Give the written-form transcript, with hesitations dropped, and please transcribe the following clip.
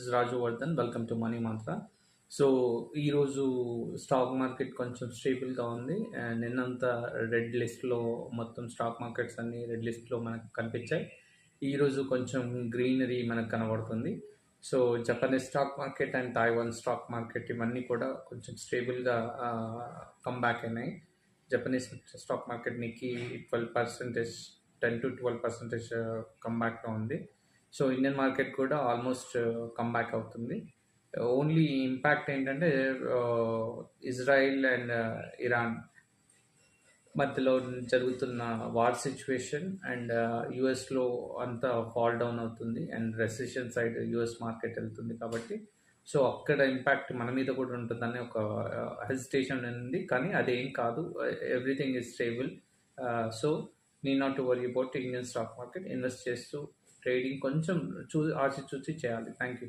Is Raju Vardhan. Welcome to money Mantra. So ఈరోజు stock market కొంచెం స్టేబుల్గా ఉంది. నిన్నంతా రెడ్ లిస్ట్లో మొత్తం స్టాక్ మార్కెట్స్ అన్ని రెడ్ లిస్ట్లో మనకు కనిపించాయి. ఈరోజు కొంచెం గ్రీనరీ మనకు కనబడుతుంది. So Japanese stock market and Taiwan stock market ఇవన్నీ కూడా కొంచెం స్టేబుల్గా కమ్బ్యాక్ అయినాయి. Japanese stock market Nikki 12%, 10 to 12% కమ్బ్యాక్లో ఉంది. సో ఇండియన్ మార్కెట్ కూడా ఆల్మోస్ట్ కమ్బ్యాక్ అవుతుంది. ఓన్లీ ఇంపాక్ట్ ఏంటంటే ఇజ్రాయిల్ అండ్ ఇరాన్ మధ్యలో జరుగుతున్న వార్ సిచ్యువేషన్ అండ్ యుఎస్లో అంతా ఫాల్ డౌన్ అవుతుంది and recession side US market వెళ్తుంది కాబట్టి సో అక్కడ ఇంపాక్ట్ మన మీద కూడా ఉంటుందని ఒక హెజిటేషన్ ఉంది. కానీ అదేం కాదు, everything is stable. So need not to worry about Indian stock market. Invest చేస్తూ ట్రేడింగ్ కొంచెం ఆచి చూసి చేయాలి. Thank you.